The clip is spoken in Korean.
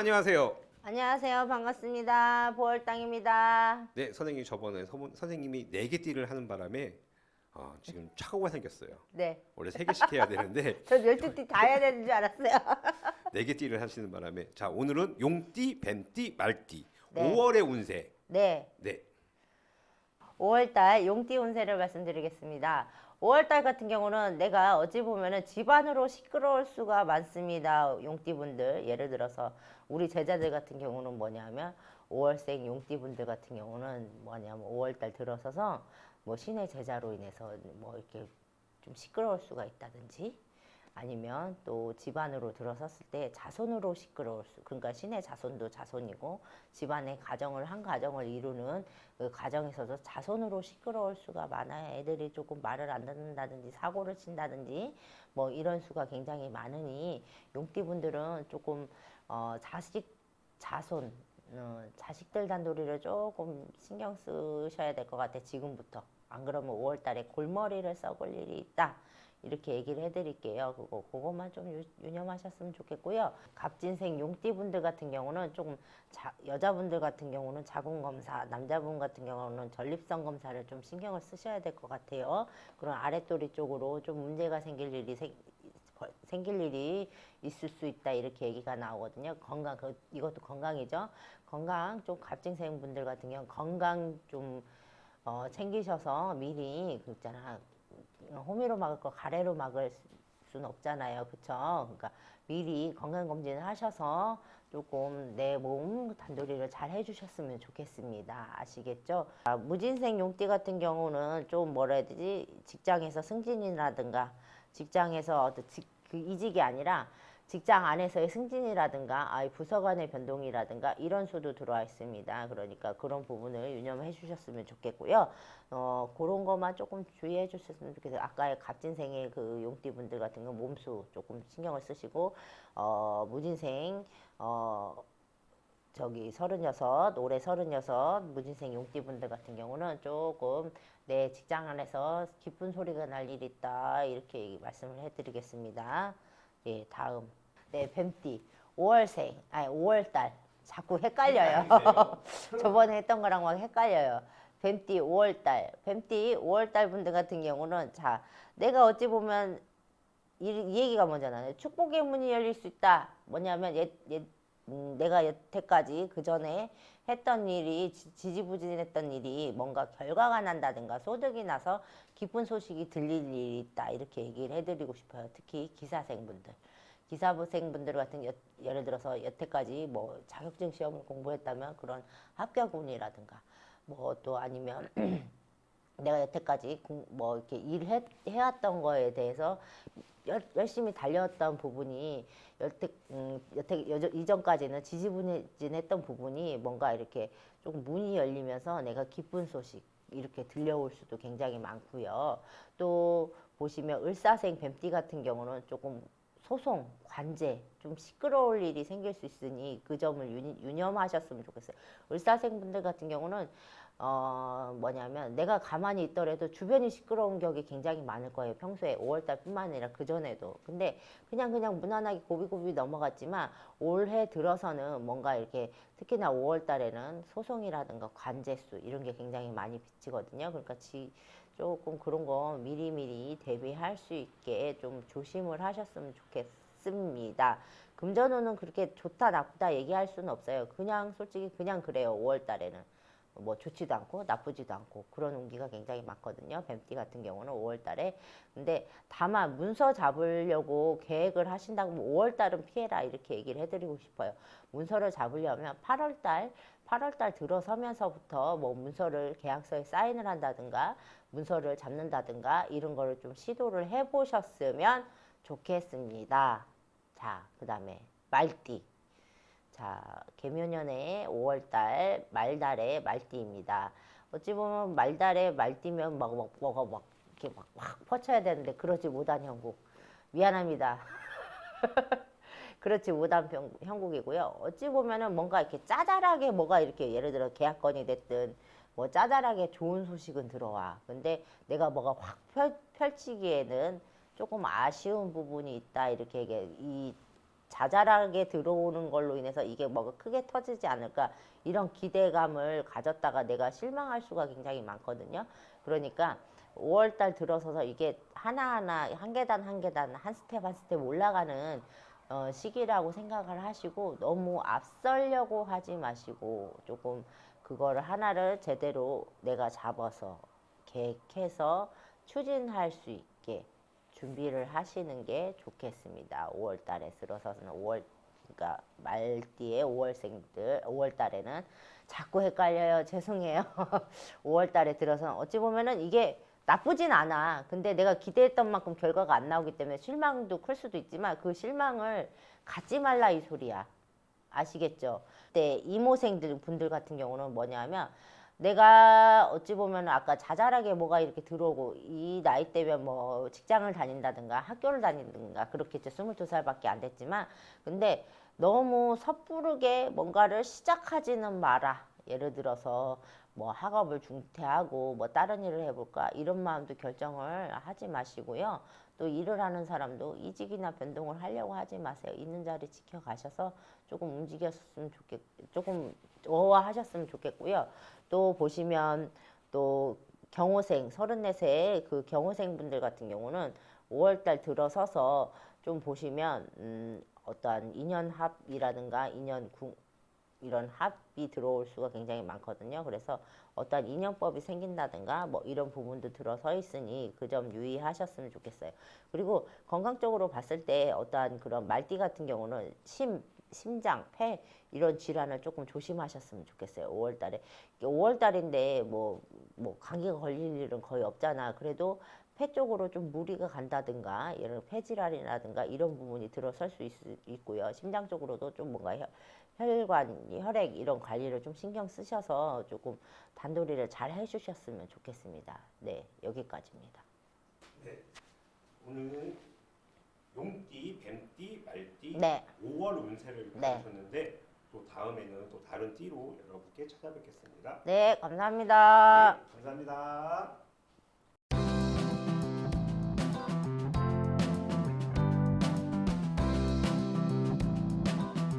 안녕하세요. 안녕하세요. 반갑습니다. 보월당입니다. 네, 선생님이 저번에 선생님이 4개 띠를 하는 바람에 지금 착오가 생겼어요. 네. 원래 3개씩 해야 되는데 저 12띠 다 해야 되는 줄 알았어요. 4개 띠를 하시는 바람에 자, 오늘은 용띠, 뱀띠, 말띠 네. 5월의 운세. 네. 네. 5월달 용띠 운세를 말씀드리겠습니다. 5월달 같은 경우는 내가 어찌 보면은 집안으로 시끄러울 수가 많습니다. 용띠분들. 예를 들어서 우리 제자들 같은 경우는 뭐냐면 5월생 용띠분들 같은 경우는 뭐냐면 5월달 들어서서 뭐 신의 제자로 인해서 뭐 이렇게 좀 시끄러울 수가 있다든지 아니면 또 집안으로 들어섰을 때 자손으로 시끄러울 수, 그러니까 신의 자손도 자손이고 집안의 가정을 한 가정을 이루는 그 가정에서도 자손으로 시끄러울 수가 많아요. 애들이 조금 말을 안 듣는다든지 사고를 친다든지 뭐 이런 수가 굉장히 많으니 용띠분들은 조금 자식 자손 자식들 단도리를 조금 신경 쓰셔야 될 것 같아. 지금부터. 안 그러면 5월 달에 골머리를 썩을 일이 있다. 이렇게 얘기를 해드릴게요. 그것만 좀 유념하셨으면 좋겠고요. 갑진생 용띠분들 같은 경우는 조금 여자분들 같은 경우는 자궁검사, 남자분 같은 경우는 전립선 검사를 좀 신경을 쓰셔야 될 것 같아요. 그런 아랫도리 쪽으로 좀 문제가 생길 일이 있을 수 있다 이렇게 얘기가 나오거든요. 건강 이것도 건강이죠. 건강 좀 갑진생 분들 같은 경우 건강 좀 챙기셔서 미리 그 있잖아. 호미로 막을 거 가래로 막을 수는 없잖아요. 그쵸? 그러니까 미리 건강검진을 하셔서 조금 내 몸 단도리를 잘 해주셨으면 좋겠습니다. 아시겠죠? 무진생 용띠 같은 경우는 좀 뭐라 해야 되지? 직장에서 승진이라든가 직장에서 그 이직이 아니라 직장 안에서의 승진이라든가 부서 간의 변동이라든가 이런 수도 들어와 있습니다. 그러니까 그런 부분을 유념해 주셨으면 좋겠고요. 그런 것만 조금 주의해 주셨으면 좋겠어요. 아까의 갑진생의 그 용띠분들 같은 건 몸수 조금 신경을 쓰시고 무진생 저기 36 올해 36 무진생 용띠분들 같은 경우는 조금 내 직장 안에서 기쁜 소리가 날 일이 있다 이렇게 말씀을 해드리겠습니다. 예, 다음. 네, 뱀띠. 5월생. 아니, 5월달. 자꾸 헷갈려요. 저번에 했던 거랑 막 헷갈려요. 뱀띠 5월달. 뱀띠 5월달 분들 같은 경우는 자, 내가 어찌 보면 이 얘기가 뭐잖아요. 축복의 문이 열릴 수 있다. 뭐냐면 내가 여태까지 그 전에 했던 일이 지지부진했던 일이 뭔가 결과가 난다든가 소득이 나서 기쁜 소식이 들릴 일이 있다 이렇게 얘기를 해드리고 싶어요. 특히 기사생분들 기사부생분들 같은 예를 들어서 여태까지 뭐 자격증 시험을 공부했다면 그런 합격운이라든가 뭐 또 아니면 내가 여태까지 뭐 이렇게 해왔던 거에 대해서 열심히 달려왔던 부분이 이전까지는 지지부진했던 부분이 뭔가 이렇게 조금 문이 열리면서 내가 기쁜 소식 이렇게 들려올 수도 굉장히 많고요. 또 보시면 을사생 뱀띠 같은 경우는 조금 소송, 관제, 좀 시끄러울 일이 생길 수 있으니 그 점을 유념하셨으면 좋겠어요. 을사생 분들 같은 경우는 뭐냐면 내가 가만히 있더라도 주변이 시끄러운 격이 굉장히 많을 거예요. 평소에 5월달 뿐만 아니라 그전에도. 근데 그냥 무난하게 고비고비 넘어갔지만 올해 들어서는 뭔가 이렇게 특히나 5월달에는 소송이라든가 관제수 이런 게 굉장히 많이 비치거든요. 그러니까 조금 그런 거 미리미리 대비할 수 있게 좀 조심을 하셨으면 좋겠습니다. 금전운은 그렇게 좋다 나쁘다 얘기할 수는 없어요. 그냥 솔직히 그냥 그래요. 5월달에는. 뭐 좋지도 않고 나쁘지도 않고 그런 운기가 굉장히 많거든요. 뱀띠 같은 경우는 5월달에. 근데 다만 문서 잡으려고 계획을 하신다고 5월달은 피해라 이렇게 얘기를 해드리고 싶어요. 문서를 잡으려면 8월달 들어서면서부터 뭐 문서를 계약서에 사인을 한다든가 문서를 잡는다든가 이런 거를 좀 시도를 해보셨으면 좋겠습니다. 자, 그 다음에 말띠. 자, 개묘년의 5월달 말달의 말띠입니다. 어찌 보면 말달에 말띠면 뭐가 막 이렇게 막 확 퍼쳐야 되는데 그러지 못한 형국. 미안합니다. 그렇지 못한 형국이고요. 어찌 보면은 뭔가 이렇게 짜잘하게 뭐가 이렇게 예를 들어 계약건이 됐든 뭐 짜잘하게 좋은 소식은 들어와. 근데 내가 뭐가 확 펼치기에는 조금 아쉬운 부분이 있다. 이렇게 이 자잘하게 들어오는 걸로 인해서 이게 뭐가 크게 터지지 않을까 이런 기대감을 가졌다가 내가 실망할 수가 굉장히 많거든요. 그러니까 5월달 들어서서 이게 하나하나 한 계단 한 계단 한 스텝 한 스텝 올라가는 시기라고 생각을 하시고 너무 앞서려고 하지 마시고 조금 그거를 하나를 제대로 내가 잡아서 계획해서 추진할 수 있게 준비를 하시는 게 좋겠습니다. 5월 달에 들어서는 그러니까 말띠의 5월생들 5월 달에는 자꾸 헷갈려요. 죄송해요. 5월 달에 들어서는 어찌 보면은 이게 나쁘진 않아. 근데 내가 기대했던 만큼 결과가 안 나오기 때문에 실망도 클 수도 있지만 그 실망을 갖지 말라 이 소리야. 아시겠죠? 근데 이모생들 분들 같은 경우는 뭐냐면 내가 어찌 보면 아까 자잘하게 뭐가 이렇게 들어오고 이 나이 때면 뭐 직장을 다닌다든가 학교를 다닌다든가 그렇겠죠. 22살밖에 안 됐지만 근데 너무 섣부르게 뭔가를 시작하지는 마라. 예를 들어서 뭐 학업을 중퇴하고 뭐 다른 일을 해볼까 이런 마음도 결정을 하지 마시고요. 또 일을 하는 사람도 이직이나 변동을 하려고 하지 마세요. 있는 자리 지켜가셔서 조금 움직였으면 조금 어하셨으면 좋겠고요. 또 보시면 또 경호생 34세 그 경호생 분들 같은 경우는 5월달 들어서서 좀 보시면 어떠한 인연합이라든가 이런 합이 들어올 수가 굉장히 많거든요. 그래서 어떠한 인연법이 생긴다든가 뭐 이런 부분도 들어서 있으니 그 점 유의하셨으면 좋겠어요. 그리고 건강적으로 봤을 때 어떠한 그런 말띠 같은 경우는 심장, 폐 이런 질환을 조금 조심하셨으면 좋겠어요. 5월 달에. 5월 달인데 뭐 감기가 걸릴 일은 거의 없잖아. 그래도 폐 쪽으로 좀 무리가 간다든가 이런 폐질환이라든가 이런 부분이 들어설 수 있고요. 심장 쪽으로도 좀 뭔가 혈관, 혈액 이런 관리를 좀 신경 쓰셔서 조금 단도리를 잘 해주셨으면 좋겠습니다. 네, 여기까지입니다. 네, 오늘은 용띠, 뱀띠, 말띠 네. 5월 운세를 네. 보셨는데 또 다음에는 또 다른 띠로 여러분께 찾아뵙겠습니다. 네, 감사합니다. 네, 감사합니다.